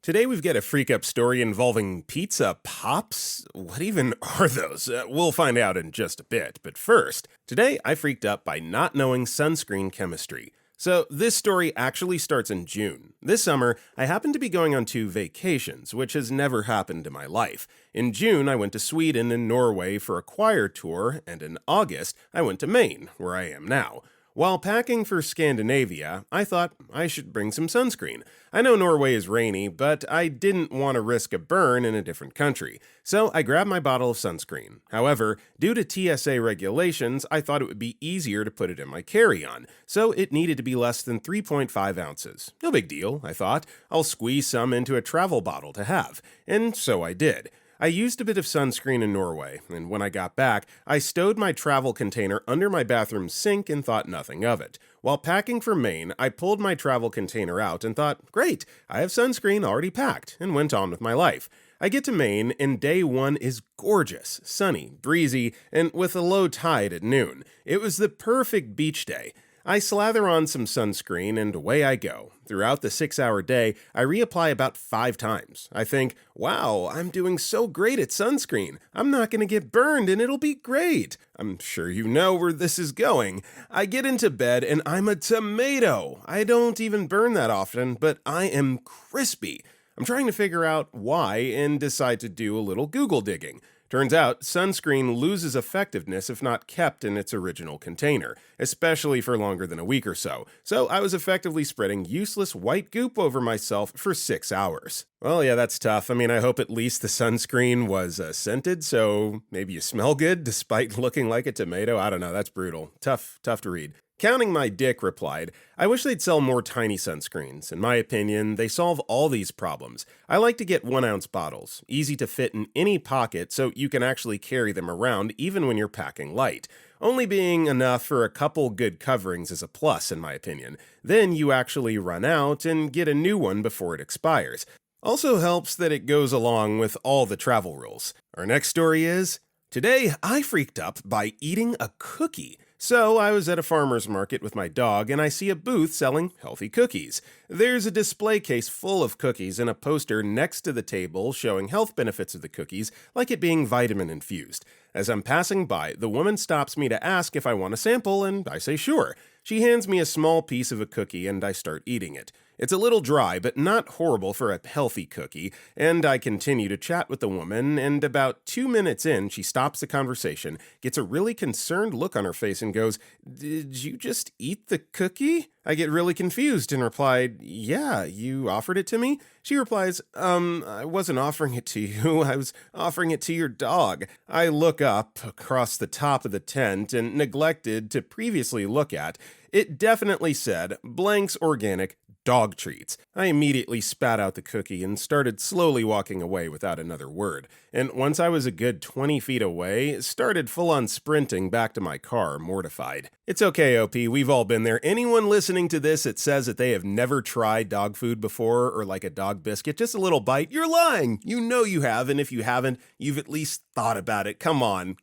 Today we've got a freak up story involving pizza pops. What even are those? We'll find out in just a bit. But first, today I freaked up by not knowing sunscreen chemistry. So this story actually starts in June. This summer, I happened to be going on 2 vacations, which has never happened in my life. In June, I went to Sweden and Norway for a choir tour, and in August, I went to Maine, where I am now. While packing for Scandinavia, I thought I should bring some sunscreen. I know Norway is rainy, but I didn't want to risk a burn in a different country, so I grabbed my bottle of sunscreen. However, due to TSA regulations, I thought it would be easier to put it in my carry-on, so it needed to be less than 3.5 ounces. No big deal, I thought. I'll squeeze some into a travel bottle to have, and so I did. I used a bit of sunscreen in Norway, and when I got back, I stowed my travel container under my bathroom sink and thought nothing of it. While packing for Maine, I pulled my travel container out and thought, great, I have sunscreen already packed, and went on with my life. I get to Maine, and day 1 is gorgeous, sunny, breezy, and with a low tide at noon. It was the perfect beach day. I slather on some sunscreen and away I go. Throughout the 6-hour day, I reapply about 5 times. I think, wow, I'm doing so great at sunscreen. I'm not going to get burned and it'll be great. I'm sure you know where this is going. I get into bed and I'm a tomato. I don't even burn that often, but I am crispy. I'm trying to figure out why and decide to do a little Google digging. Turns out, sunscreen loses effectiveness if not kept in its original container, especially for longer than a week or so. So I was effectively spreading useless white goop over myself for 6 hours. Well, yeah, that's tough. I mean, I hope at least the sunscreen was scented, so maybe you smell good despite looking like a tomato. I don't know, that's brutal. Tough to read. Counting My Dick replied, I wish they'd sell more tiny sunscreens. In my opinion, they solve all these problems. I like to get 1-ounce bottles, easy to fit in any pocket so you can actually carry them around even when you're packing light. Only being enough for a couple good coverings is a plus in my opinion. Then you actually run out and get a new one before it expires. Also helps that it goes along with all the travel rules. Our next story is, today I freaked up by eating a cookie. So I was at a farmer's market with my dog and I see a booth selling healthy cookies. There's a display case full of cookies and a poster next to the table showing health benefits of the cookies, like it being vitamin infused. As I'm passing by, the woman stops me to ask if I want a sample and I say sure. She hands me a small piece of a cookie and I start eating it. It's a little dry, but not horrible for a healthy cookie, and I continue to chat with the woman, and about 2 minutes in, she stops the conversation, gets a really concerned look on her face, and goes, "Did you just eat the cookie?" I get really confused and replied, "Yeah, you offered it to me?" She replies, I wasn't offering it to you, I was offering it to your dog." I look up across the top of the tent and neglected to previously look at. It definitely said, Blank's Organic Dog Treats. I immediately spat out the cookie and started slowly walking away without another word. And once I was a good 20 feet away, started full-on sprinting back to my car, mortified. It's okay, OP, we've all been there. Anyone listening to this that says that they have never tried dog food before or like a dog biscuit, just a little bite, you're lying! You know you have, and if you haven't, you've at least thought about it. Come on.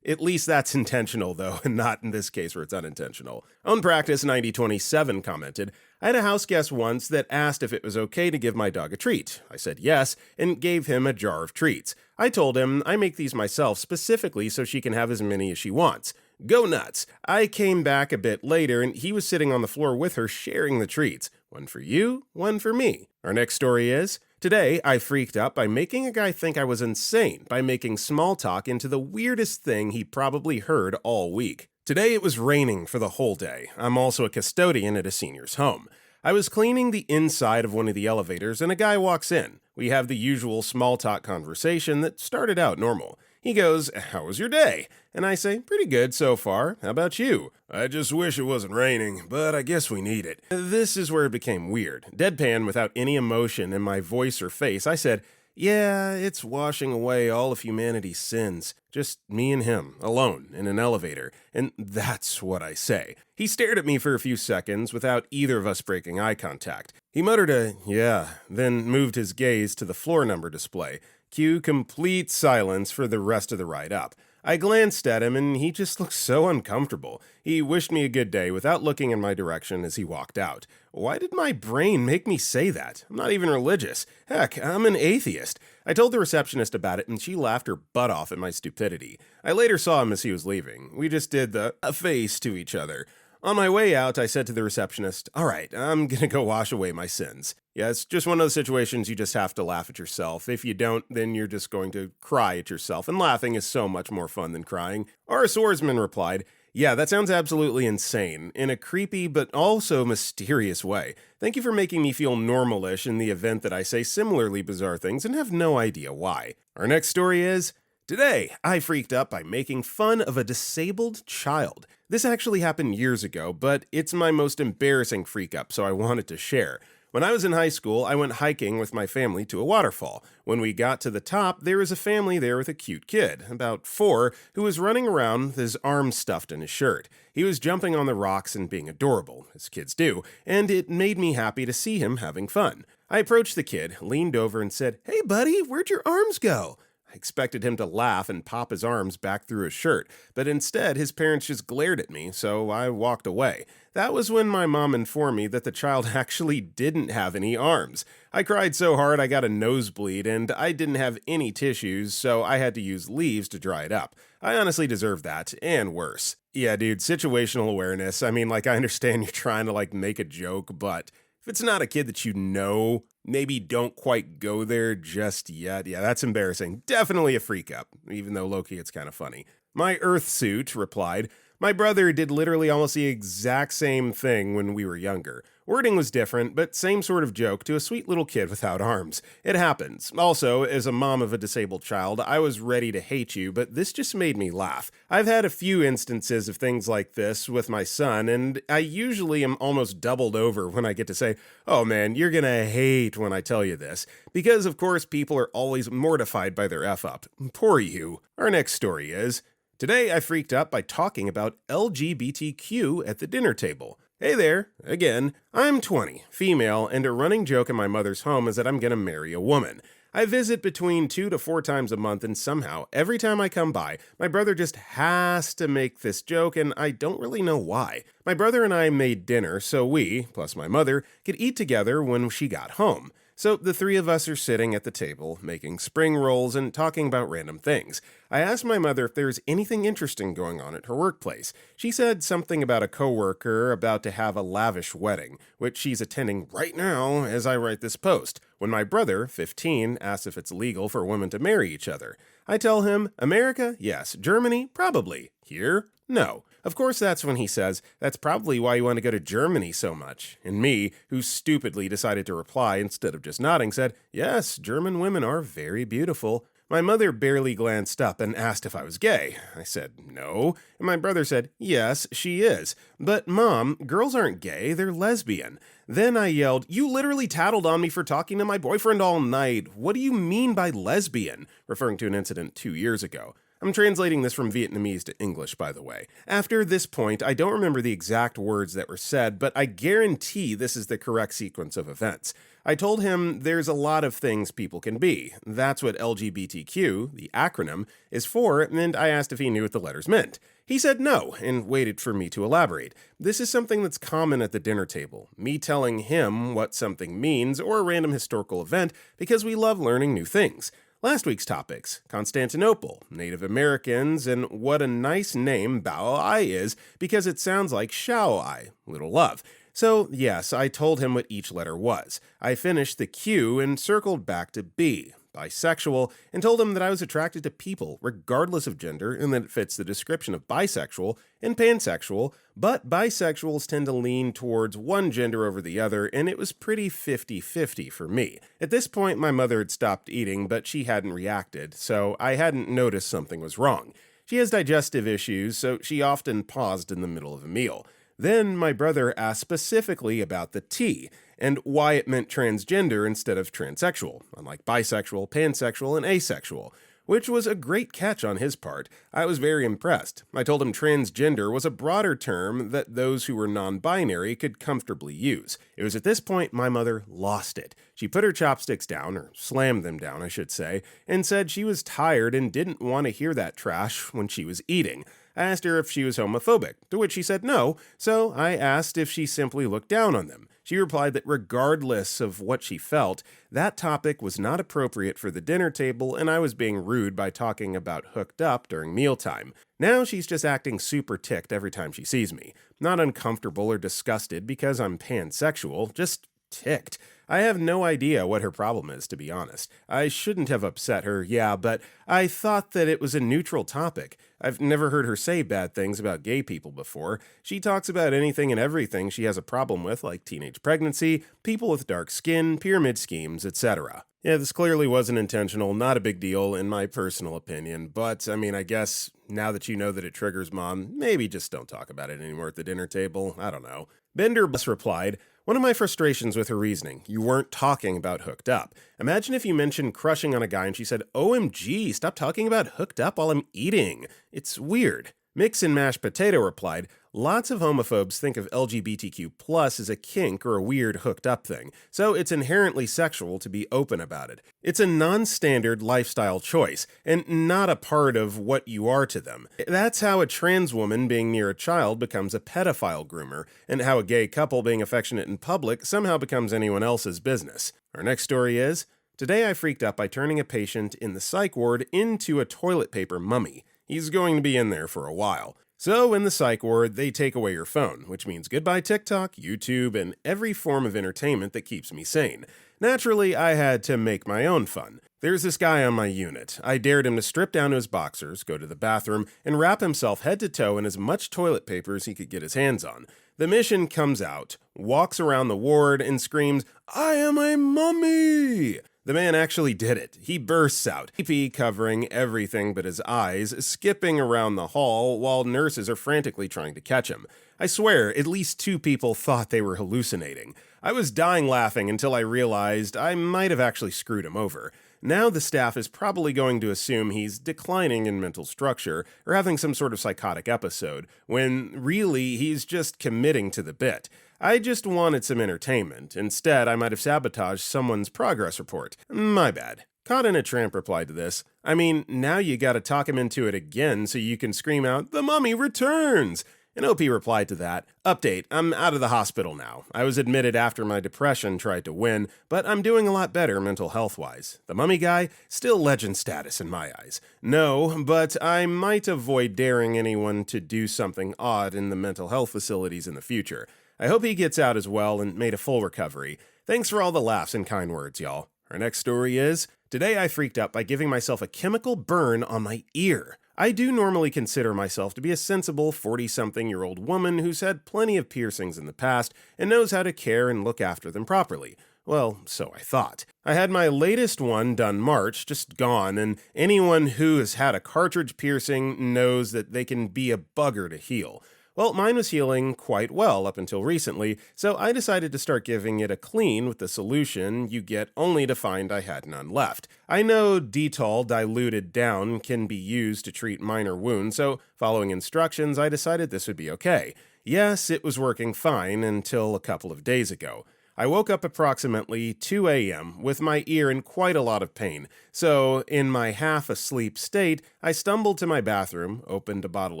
At least that's intentional, though, and not in this case where it's unintentional. Own Practice 9027 commented, I had a house guest once that asked if it was okay to give my dog a treat. I said yes, and gave him a jar of treats. I told him I make these myself specifically so she can have as many as she wants. Go nuts. I came back a bit later, and he was sitting on the floor with her sharing the treats. One for you, one for me. Our next story is, today, I freaked up by making a guy think I was insane by making small talk into the weirdest thing he probably heard all week. Today it was raining for the whole day. I'm also a custodian at a senior's home. I was cleaning the inside of one of the elevators and a guy walks in. We have the usual small talk conversation that started out normal. He goes, "How was your day?" And I say, "Pretty good so far. How about you?" "I just wish it wasn't raining, but I guess we need it." This is where it became weird. Deadpan without any emotion in my voice or face, I said, "Yeah, it's washing away all of humanity's sins. Just me and him, alone, in an elevator." And that's what I say. He stared at me for a few seconds without either of us breaking eye contact. He muttered a, "Yeah," then moved his gaze to the floor number display. Cue complete silence for the rest of the ride up. I glanced at him and he just looked so uncomfortable. He wished me a good day without looking in my direction as he walked out. Why did my brain make me say that? I'm not even religious. Heck, I'm an atheist. I told the receptionist about it and she laughed her butt off at my stupidity. I later saw him as he was leaving. We just did the face to each other. On my way out, I said to the receptionist, "All right, I'm gonna go wash away my sins." Yeah, it's just one of those situations you just have to laugh at yourself. If you don't, then you're just going to cry at yourself, and laughing is so much more fun than crying. Our swordsman replied, "Yeah, that sounds absolutely insane, in a creepy but also mysterious way. Thank you for making me feel normalish in the event that I say similarly bizarre things and have no idea why." Our next story is, today, I freaked up by making fun of a disabled child. This actually happened years ago, but it's my most embarrassing freak up, so I wanted to share. When I was in high school, I went hiking with my family to a waterfall. When we got to the top, there was a family there with a cute kid, about 4, who was running around with his arms stuffed in his shirt. He was jumping on the rocks and being adorable, as kids do, and it made me happy to see him having fun. I approached the kid, leaned over and said, "Hey buddy, where'd your arms go?" I expected him to laugh and pop his arms back through his shirt, but instead his parents just glared at me, so I walked away. That was when my mom informed me that the child actually didn't have any arms. I cried so hard I got a nosebleed, and I didn't have any tissues, so I had to use leaves to dry it up. I honestly deserved that, and worse. Yeah, dude, situational awareness. I mean, I understand you're trying to, make a joke, but if it's not a kid that you know, maybe don't quite go there just yet. Yeah, that's embarrassing. Definitely a freak up, even though low-key it's kind of funny. My Earth suit replied, "My brother did literally almost the exact same thing when we were younger. Wording was different, but same sort of joke to a sweet little kid without arms. It happens. Also, as a mom of a disabled child, I was ready to hate you, but this just made me laugh. I've had a few instances of things like this with my son, and I usually am almost doubled over when I get to say, 'Oh man, you're gonna hate when I tell you this,' because of course people are always mortified by their F-up. Poor you." Our next story is, today I freaked up by talking about LGBTQ at the dinner table. Hey there, again, I'm 20, female, and a running joke in my mother's home is that I'm gonna marry a woman. I visit between 2 to 4 times a month, and somehow, every time I come by, my brother just has to make this joke, and I don't really know why. My brother and I made dinner so we, plus my mother, could eat together when she got home. So the 3 of us are sitting at the table, making spring rolls and talking about random things. I asked my mother if there's anything interesting going on at her workplace. She said something about a coworker about to have a lavish wedding, which she's attending right now as I write this post, when my brother, 15, asks if it's legal for women to marry each other. I tell him, America? Yes. Germany? Probably. Here? No. Of course, that's when he says, "That's probably why you want to go to Germany so much." And me, who stupidly decided to reply instead of just nodding, said, "Yes, German women are very beautiful." My mother barely glanced up and asked if I was gay. I said, "No." And my brother said, "Yes, she is. But Mom, girls aren't gay, they're lesbian." Then I yelled, "You literally tattled on me for talking to my boyfriend all night. What do you mean by lesbian?" Referring to an incident 2 years ago. I'm translating this from Vietnamese to English, by the way. After this point, I don't remember the exact words that were said, but I guarantee this is the correct sequence of events. I told him there's a lot of things people can be. That's what LGBTQ, the acronym, is for, and I asked if he knew what the letters meant. He said no, and waited for me to elaborate. This is something that's common at the dinner table, me telling him what something means or a random historical event because we love learning new things. Last week's topics, Constantinople, Native Americans, and what a nice name Bao-ai is because it sounds like Shao-ai, little love. So yes, I told him what each letter was. I finished the Q and circled back to B, bisexual, and told him that I was attracted to people regardless of gender and that it fits the description of bisexual and pansexual, but bisexuals tend to lean towards one gender over the other, and it was pretty 50-50 for me. At this point, my mother had stopped eating, but she hadn't reacted, so I hadn't noticed something was wrong. She has digestive issues, so she often paused in the middle of a meal. Then my brother asked specifically about the T, and why it meant transgender instead of transsexual, unlike bisexual, pansexual, and asexual. which was a great catch on his part. I was very impressed. I told him transgender was a broader term that those who were non-binary could comfortably use. It was at this point my mother lost it. She put her chopsticks down, or slammed them down, I should say, and said she was tired and didn't want to hear that trash when she was eating. I asked her if she was homophobic, to which she said no, so I asked if she simply looked down on them. She replied that regardless of what she felt, that topic was not appropriate for the dinner table and I was being rude by talking about hooked up during mealtime. Now she's just acting super ticked every time she sees me. Not uncomfortable or disgusted because I'm pansexual, just ticked. I have no idea what her problem is, to be honest. I shouldn't have upset her, yeah, but I thought that it was a neutral topic. I've never heard her say bad things about gay people before. She talks about anything and everything she has a problem with, like teenage pregnancy, people with dark skin, pyramid schemes, etc. Yeah, this clearly wasn't intentional, not a big deal in my personal opinion, but I guess now that you know that it triggers Mom, maybe just don't talk about it anymore at the dinner table. I don't know. Bender Bus replied, "One of my frustrations with her reasoning, you weren't talking about hooked up. Imagine if you mentioned crushing on a guy and she said, OMG, stop talking about hooked up while I'm eating. It's weird." Mix and Mashed Potato replied, "Lots of homophobes think of LGBTQ plus as a kink or a weird hooked up thing, so it's inherently sexual to be open about it. It's a non-standard lifestyle choice, and not a part of what you are to them. That's how a trans woman being near a child becomes a pedophile groomer, and how a gay couple being affectionate in public somehow becomes anyone else's business." Our next story is, "Today I freaked out by turning a patient in the psych ward into a toilet paper mummy. He's going to be in there for a while. So in the psych ward, they take away your phone, which means goodbye TikTok, YouTube, and every form of entertainment that keeps me sane. Naturally, I had to make my own fun. There's this guy on my unit. I dared him to strip down to his boxers, go to the bathroom, and wrap himself head to toe in as much toilet paper as he could get his hands on. The mission comes out, walks around the ward, and screams, 'I am a mummy!' The man actually did it. He bursts out, pee covering everything but his eyes, skipping around the hall while nurses are frantically trying to catch him. I swear, at least 2 people thought they were hallucinating. I was dying laughing until I realized I might have actually screwed him over. Now the staff is probably going to assume he's declining in mental structure or having some sort of psychotic episode, when really he's just committing to the bit. I just wanted some entertainment. Instead, I might have sabotaged someone's progress report. My bad." Caught in a Tramp replied to this, "Now you gotta talk him into it again so you can scream out, 'The mummy returns!'" And OP replied to that, "Update, I'm out of the hospital now. I was admitted after my depression tried to win, but I'm doing a lot better mental health-wise. The mummy guy, still legend status in my eyes. No, but I might avoid daring anyone to do something odd in the mental health facilities in the future. I hope he gets out as well and made a full recovery. Thanks for all the laughs and kind words, y'all." Our next story is, "Today I freaked out by giving myself a chemical burn on my ear. I do normally consider myself to be a sensible 40-something-year-old woman who's had plenty of piercings in the past and knows how to care and look after them properly. Well, so I thought. I had my latest one done March, just gone, and anyone who has had a cartridge piercing knows that they can be a bugger to heal. Well, mine was healing quite well up until recently, so I decided to start giving it a clean with the solution you get only to find I had none left. I know Dettol diluted down can be used to treat minor wounds, so following instructions, I decided this would be okay. Yes, it was working fine until a couple of days ago. I woke up approximately 2 a.m. with my ear in quite a lot of pain, so in my half-asleep state, I stumbled to my bathroom, opened a bottle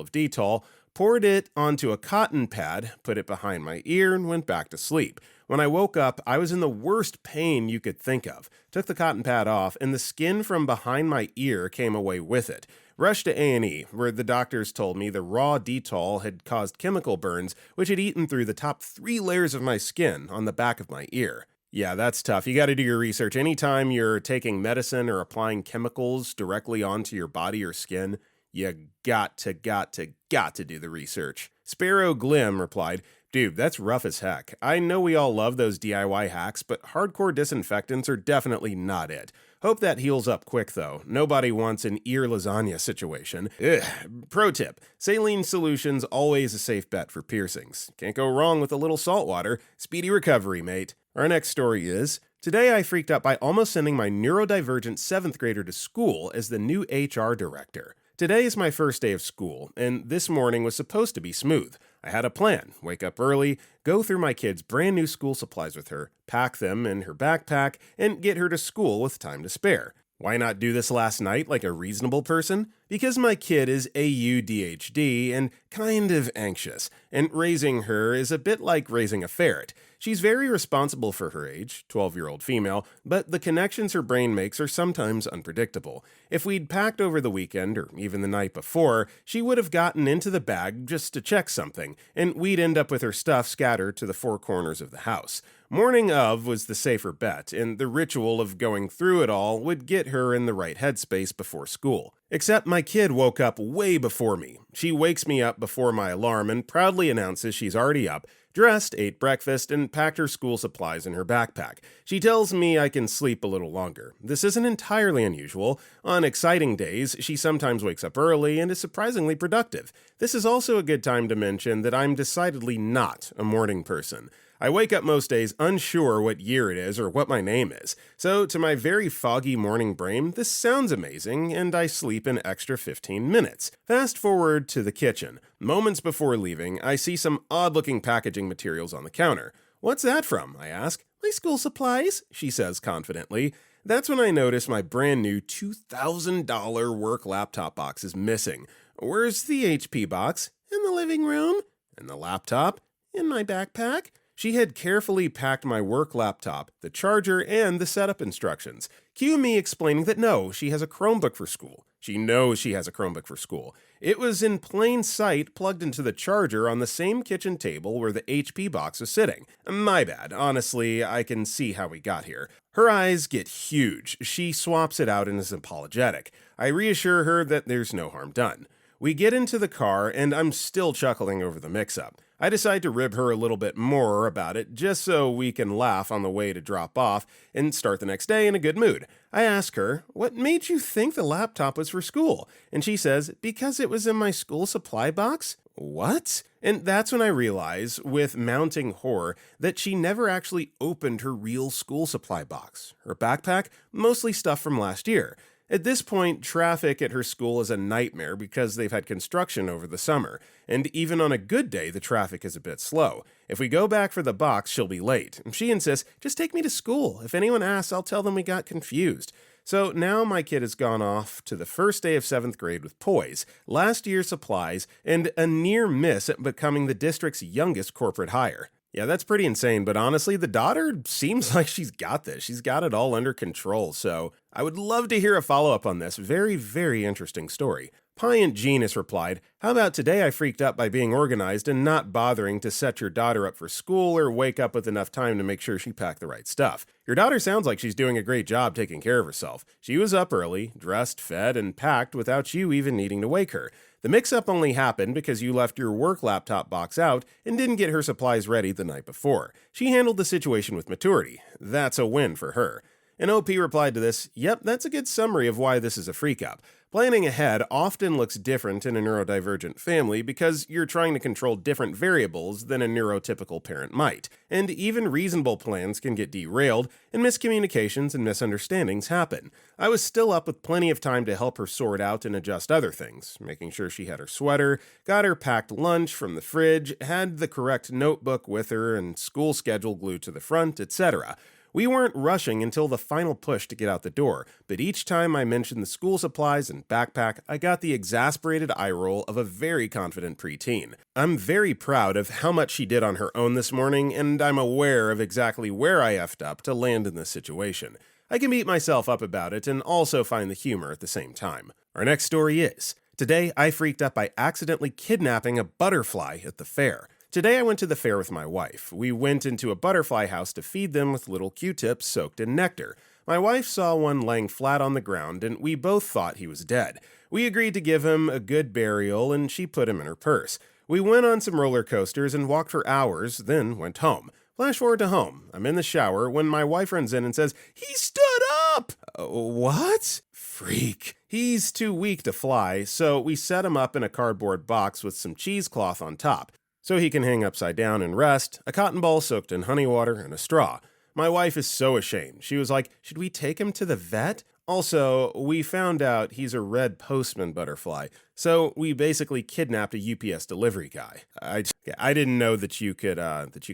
of Dettol, poured it onto a cotton pad, put it behind my ear, and went back to sleep. When I woke up, I was in the worst pain you could think of. Took the cotton pad off, and the skin from behind my ear came away with it. Rushed to A&E, where the doctors told me the raw Dettol had caused chemical burns, which had eaten through the top 3 layers of my skin on the back of my ear. Yeah, that's tough. You gotta do your research. Anytime you're taking medicine or applying chemicals directly onto your body or skin, you got to do the research. Sparrow Glim replied, "Dude, that's rough as heck. I know we all love those DIY hacks, but hardcore disinfectants are definitely not it. Hope that heals up quick, though. Nobody wants an ear lasagna situation." Ugh. Pro tip, saline solution's always a safe bet for piercings. Can't go wrong with a little salt water. Speedy recovery, mate. Our next story is, Today I freaked out by almost sending my neurodivergent 7th grader to school as the new HR director. Today is my first day of school, and this morning was supposed to be smooth. I had a plan: wake up early, go through my kid's brand new school supplies with her, pack them in her backpack, and get her to school with time to spare. Why not do this last night like a reasonable person? Because my kid is AUDHD and kind of anxious, and raising her is a bit like raising a ferret. She's very responsible for her age, 12-year-old female, but the connections her brain makes are sometimes unpredictable. If we'd packed over the weekend, or even the night before, she would have gotten into the bag just to check something, and we'd end up with her stuff scattered to the four corners of the house. Morning of was the safer bet, and the ritual of going through it all would get her in the right headspace before school. Except my kid woke up way before me. She wakes me up before my alarm and proudly announces she's already up, dressed, ate breakfast, and packed her school supplies in her backpack. She tells me I can sleep a little longer. This isn't entirely unusual. On exciting days, she sometimes wakes up early and is surprisingly productive. This is also a good time to mention that I'm decidedly not a morning person. I wake up most days unsure what year it is or what my name is. So to my very foggy morning brain, this sounds amazing, and I sleep an extra 15 minutes. Fast forward to the kitchen. Moments before leaving, I see some odd-looking packaging materials on the counter. "What's that from?" I ask. "My school supplies," she says confidently. That's when I notice my brand new $2,000 work laptop box is missing. Where's the HP box? "In the living room." "And the laptop?" "In my backpack." She had carefully packed my work laptop, the charger, and the setup instructions. Cue me explaining that no, she has a Chromebook for school. She knows she has a Chromebook for school. It was in plain sight plugged into the charger on the same kitchen table where the HP box is sitting. My bad. Honestly, I can see how we got here. Her eyes get huge. She swaps it out and is apologetic. I reassure her that there's no harm done. We get into the car, and I'm still chuckling over the mix-up. I decide to rib her a little bit more about it just so we can laugh on the way to drop off and start the next day in a good mood. I ask her, "What made you think the laptop was for school?" And she says, "Because it was in my school supply box." What? And that's when I realize, with mounting horror, that she never actually opened her real school supply box. Her backpack, mostly stuff from last year. At this point, traffic at her school is a nightmare because they've had construction over the summer, and even on a good day, the traffic is a bit slow. If we go back for the box, she'll be late. She insists, "Just take me to school. If anyone asks, I'll tell them we got confused." So now my kid has gone off to the first day of 7th grade with poise, last year's supplies, and a near miss at becoming the district's youngest corporate hire. Yeah, that's pretty insane, but honestly, the daughter seems like she's got this. She's got it all under control, so I would love to hear a follow-up on this very, very interesting story. Piant Genius replied, "How about today I freaked out by being organized and not bothering to set your daughter up for school or wake up with enough time to make sure she packed the right stuff. Your daughter sounds like she's doing a great job taking care of herself. She was up early, dressed, fed, and packed without you even needing to wake her. The mix-up only happened because you left your work laptop box out and didn't get her supplies ready the night before. She handled the situation with maturity. That's a win for her." And OP replied to this, "Yep, that's a good summary of why this is a freak-up. Planning ahead often looks different in a neurodivergent family because you're trying to control different variables than a neurotypical parent might. And even reasonable plans can get derailed, and miscommunications and misunderstandings happen. I was still up with plenty of time to help her sort out and adjust other things, making sure she had her sweater, got her packed lunch from the fridge, had the correct notebook with her and school schedule glued to the front, etc. We weren't rushing until the final push to get out the door, but each time I mentioned the school supplies and backpack, I got the exasperated eye roll of a very confident preteen. I'm very proud of how much she did on her own this morning, and I'm aware of exactly where I effed up to land in this situation. I can beat myself up about it and also find the humor at the same time. Our next story is, today I freaked out by accidentally kidnapping a butterfly at the fair. Today I went to the fair with my wife. We went into a butterfly house to feed them with little Q-tips soaked in nectar. My wife saw one laying flat on the ground, and we both thought he was dead. We agreed to give him a good burial, and she put him in her purse. We went on some roller coasters and walked for hours, then went home. Flash forward to home. I'm in the shower when my wife runs in and says, "He stood up!" What? Freak. He's too weak to fly, so we set him up in a cardboard box with some cheesecloth on top, so he can hang upside down and rest, a cotton ball soaked in honey water, and a straw. My wife is so ashamed. She was like, should we take him to the vet? Also, we found out he's a red postman butterfly, so we basically kidnapped a UPS delivery guy. I didn't know that you could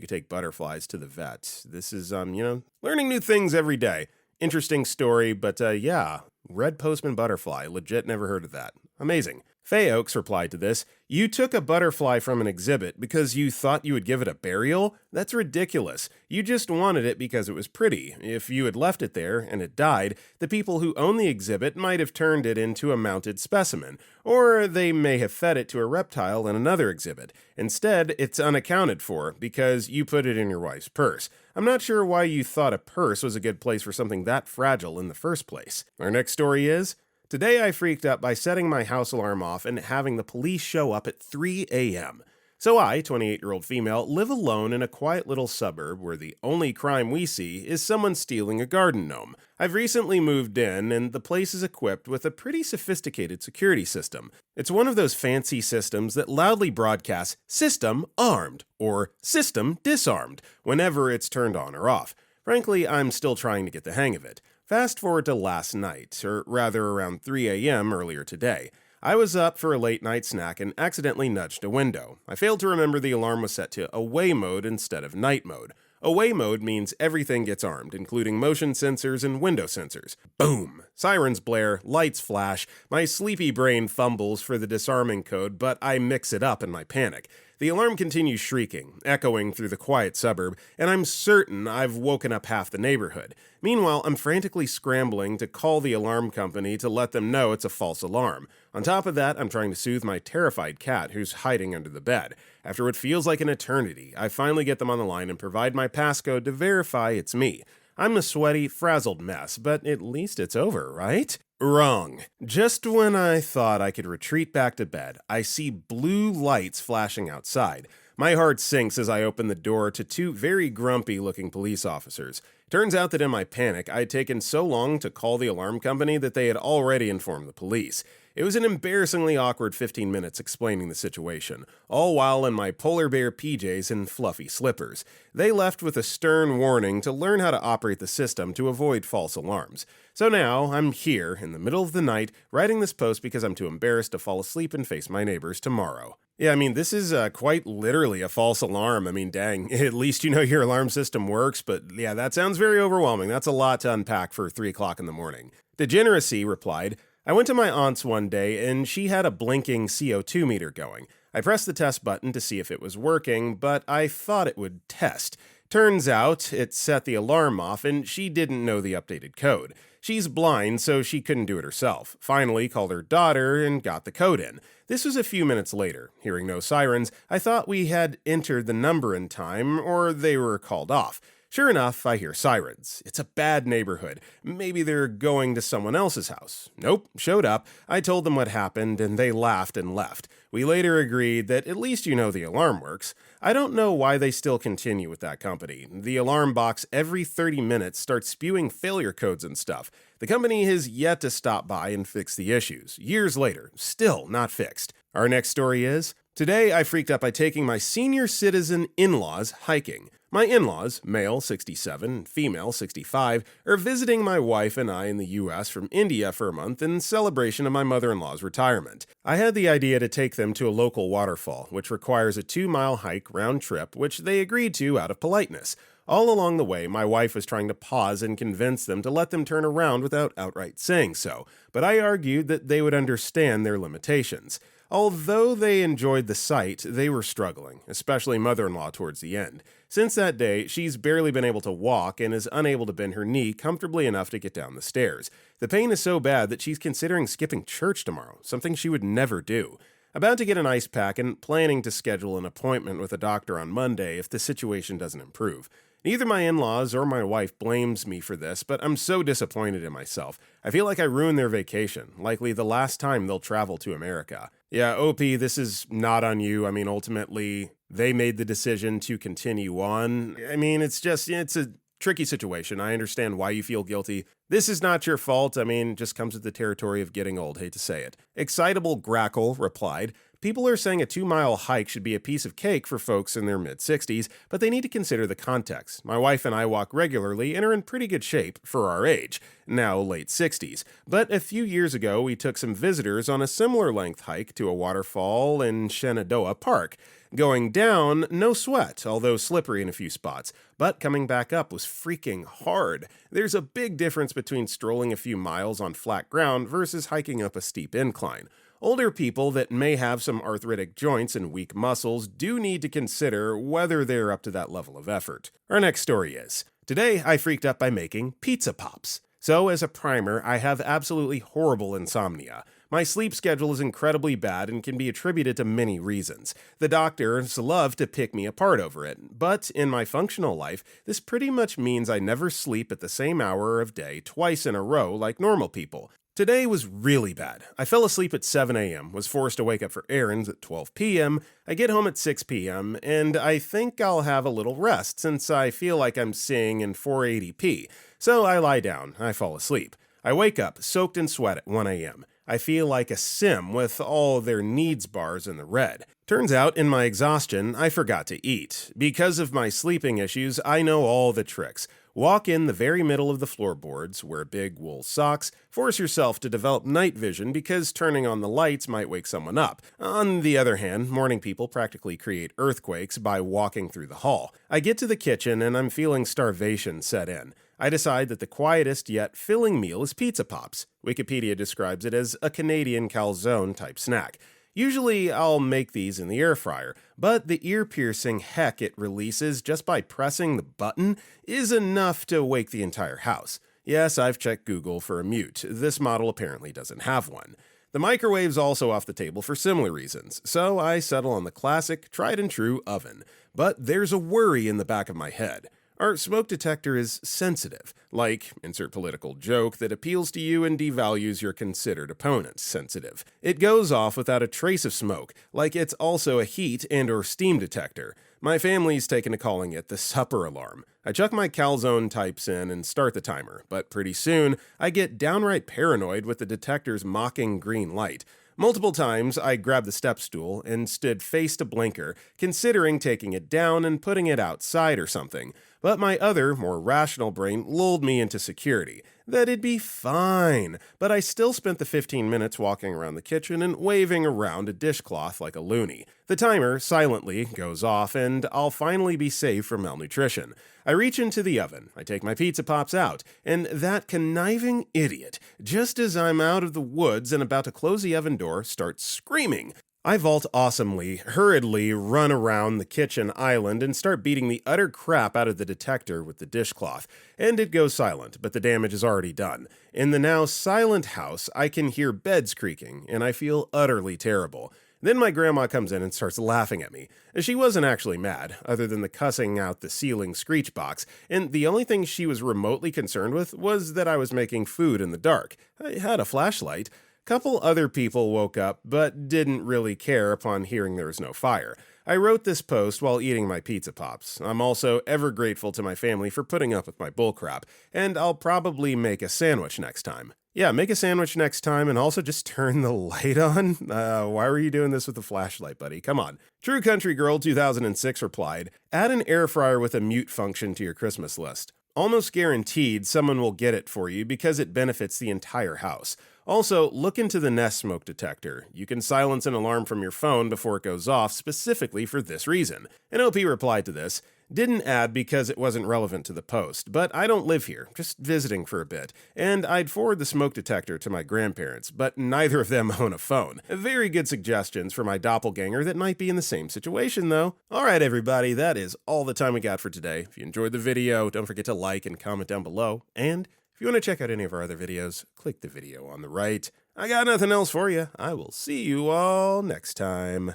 take butterflies to the vet. This is learning new things every day. Interesting story, but yeah, red postman butterfly. Legit never heard of that. Amazing. Faye Oaks replied to this, "You took a butterfly from an exhibit because you thought you would give it a burial? That's ridiculous. You just wanted it because it was pretty. If you had left it there and it died, the people who own the exhibit might have turned it into a mounted specimen, or they may have fed it to a reptile in another exhibit. Instead, it's unaccounted for because you put it in your wife's purse. I'm not sure why you thought a purse was a good place for something that fragile in the first place." Our next story is, "Today I freaked out by setting my house alarm off and having the police show up at 3 a.m. So I, 28-year-old female, live alone in a quiet little suburb where the only crime we see is someone stealing a garden gnome. I've recently moved in, and the place is equipped with a pretty sophisticated security system. It's one of those fancy systems that loudly broadcasts 'system armed' or 'system disarmed' whenever it's turned on or off. Frankly, I'm still trying to get the hang of it. Fast forward to last night, or rather around 3 a.m. earlier today. I was up for a late night snack and accidentally nudged a window. I failed to remember the alarm was set to away mode instead of night mode. Away mode means everything gets armed, including motion sensors and window sensors. Boom! Sirens blare, lights flash, my sleepy brain fumbles for the disarming code, but I mix it up in my panic. The alarm continues shrieking, echoing through the quiet suburb, and I'm certain I've woken up half the neighborhood. Meanwhile, I'm frantically scrambling to call the alarm company to let them know it's a false alarm. On top of that, I'm trying to soothe my terrified cat who's hiding under the bed. After what feels like an eternity, I finally get them on the line and provide my passcode to verify it's me. I'm a sweaty, frazzled mess, but at least it's over, right? Wrong. Just when I thought I could retreat back to bed, I see blue lights flashing outside. My heart sinks as I open the door to two very grumpy-looking police officers. Turns out that in my panic, I had taken so long to call the alarm company that they had already informed the police. It was an embarrassingly awkward 15 minutes explaining the situation, all while in my polar bear PJs and fluffy slippers. They left with a stern warning to learn how to operate the system to avoid false alarms. So now, I'm here, in the middle of the night, writing this post because I'm too embarrassed to fall asleep and face my neighbors tomorrow. Yeah, this is quite literally a false alarm. Dang, at least you know your alarm system works, but yeah, that sounds very overwhelming. That's a lot to unpack for 3 o'clock in the morning. Degeneracy replied, "I went to my aunt's one day and she had a blinking CO2 meter going. I pressed the test button to see if it was working, but I thought it would test. Turns out it set the alarm off and she didn't know the updated code. She's blind, so she couldn't do it herself. Finally called her daughter and got the code in. This was a few minutes later. Hearing no sirens, I thought we had entered the number in time, or they were called off. Sure enough, I hear sirens. It's a bad neighborhood. Maybe they're going to someone else's house. Nope, showed up. I told them what happened, and they laughed and left. We later agreed that at least you know the alarm works. I don't know why they still continue with that company. The alarm box every 30 minutes starts spewing failure codes and stuff. The company has yet to stop by and fix the issues. Years later, still not fixed. Our next story is, today I freaked out by taking my senior citizen in-laws hiking. My in-laws, male 67, female 65, are visiting my wife and I in the US from India for a month in celebration of my mother-in-law's retirement. I had the idea to take them to a local waterfall, which requires a 2-mile hike round trip, which they agreed to out of politeness. All along the way, my wife was trying to pause and convince them to let them turn around without outright saying so, but I argued that they would understand their limitations. Although they enjoyed the sight, they were struggling, especially mother-in-law towards the end. Since that day, she's barely been able to walk and is unable to bend her knee comfortably enough to get down the stairs. The pain is so bad that she's considering skipping church tomorrow, something she would never do. About to get an ice pack and planning to schedule an appointment with a doctor on Monday if the situation doesn't improve. Neither my in-laws or my wife blames me for this, but I'm so disappointed in myself. I feel like I ruined their vacation, likely the last time they'll travel to America. Yeah, OP, this is not on you. Ultimately, they made the decision to continue on. It's a tricky situation. I understand why you feel guilty. This is not your fault. I mean, just comes with the territory of getting old, hate to say it. Excitable Grackle replied, people are saying a 2-mile hike should be a piece of cake for folks in their mid-60s, but they need to consider the context. My wife and I walk regularly and are in pretty good shape for our age, now late 60s. But a few years ago, we took some visitors on a similar length hike to a waterfall in Shenandoah Park. Going down, no sweat, although slippery in a few spots, but coming back up was freaking hard. There's a big difference between strolling a few miles on flat ground versus hiking up a steep incline. Older people that may have some arthritic joints and weak muscles do need to consider whether they're up to that level of effort. Our next story is, today I freaked up by making pizza pops. So as a primer, I have absolutely horrible insomnia. My sleep schedule is incredibly bad and can be attributed to many reasons. The doctors love to pick me apart over it, but in my functional life, this pretty much means I never sleep at the same hour of day twice in a row like normal people. Today was really bad. I fell asleep at 7 a.m., was forced to wake up for errands at 12 p.m., I get home at 6 p.m., and I think I'll have a little rest since I feel like I'm seeing in 480p. So I lie down, I fall asleep. I wake up, soaked in sweat at 1 a.m. I feel like a sim with all their needs bars in the red. Turns out, in my exhaustion, I forgot to eat. Because of my sleeping issues, I know all the tricks. Walk in the very middle of the floorboards, wear big wool socks, force yourself to develop night vision because turning on the lights might wake someone up. On the other hand, morning people practically create earthquakes by walking through the hall. I get to the kitchen and I'm feeling starvation set in. I decide that the quietest yet filling meal is pizza pops. Wikipedia describes it as a Canadian calzone type snack. Usually I'll make these in the air fryer, but the ear-piercing heck it releases just by pressing the button is enough to wake the entire house. Yes, I've checked Google for a mute. This model apparently doesn't have one. The microwave's also off the table for similar reasons, so I settle on the classic, tried-and-true oven. But there's a worry in the back of my head. Our smoke detector is sensitive, like, insert political joke that appeals to you and devalues your considered opponent sensitive. It goes off without a trace of smoke, like it's also a heat and or steam detector. My family's taken to calling it the supper alarm. I chuck my calzone types in and start the timer, but pretty soon, I get downright paranoid with the detector's mocking green light. Multiple times, I grabbed the step stool and stood face to blinker, considering taking it down and putting it outside or something. But my other, more rational brain lulled me into security. That it'd be fine. But I still spent the 15 minutes walking around the kitchen and waving around a dishcloth like a loony. The timer silently goes off and I'll finally be saved from malnutrition. I reach into the oven, I take my pizza pops out, and that conniving idiot, just as I'm out of the woods and about to close the oven door, starts screaming. I vault awesomely, hurriedly run around the kitchen island and start beating the utter crap out of the detector with the dishcloth. And it goes silent, but the damage is already done. In the now silent house, I can hear beds creaking, and I feel utterly terrible. Then my grandma comes in and starts laughing at me. She wasn't actually mad, other than the cussing out the ceiling screech box, and the only thing she was remotely concerned with was that I was making food in the dark. I had a flashlight. Couple other people woke up, but didn't really care upon hearing there was no fire. I wrote this post while eating my pizza pops. I'm also ever grateful to my family for putting up with my bullcrap, and I'll probably make a sandwich next time. Yeah, make a sandwich next time and also just turn the light on? Why were you doing this with a flashlight, buddy? Come on. True Country Girl 2006 replied, add an air fryer with a mute function to your Christmas list. Almost guaranteed someone will get it for you because it benefits the entire house. Also, look into the Nest smoke detector. You can silence an alarm from your phone before it goes off specifically for this reason. An OP replied to this, didn't add because it wasn't relevant to the post, but I don't live here, just visiting for a bit, and I'd forward the smoke detector to my grandparents, but neither of them own a phone. Very good suggestions for my doppelganger that might be in the same situation though. Alright everybody, that is all the time we got for today. If you enjoyed the video, don't forget to like and comment down below, and if you want to check out any of our other videos, click the video on the right. I got nothing else for you. I will see you all next time.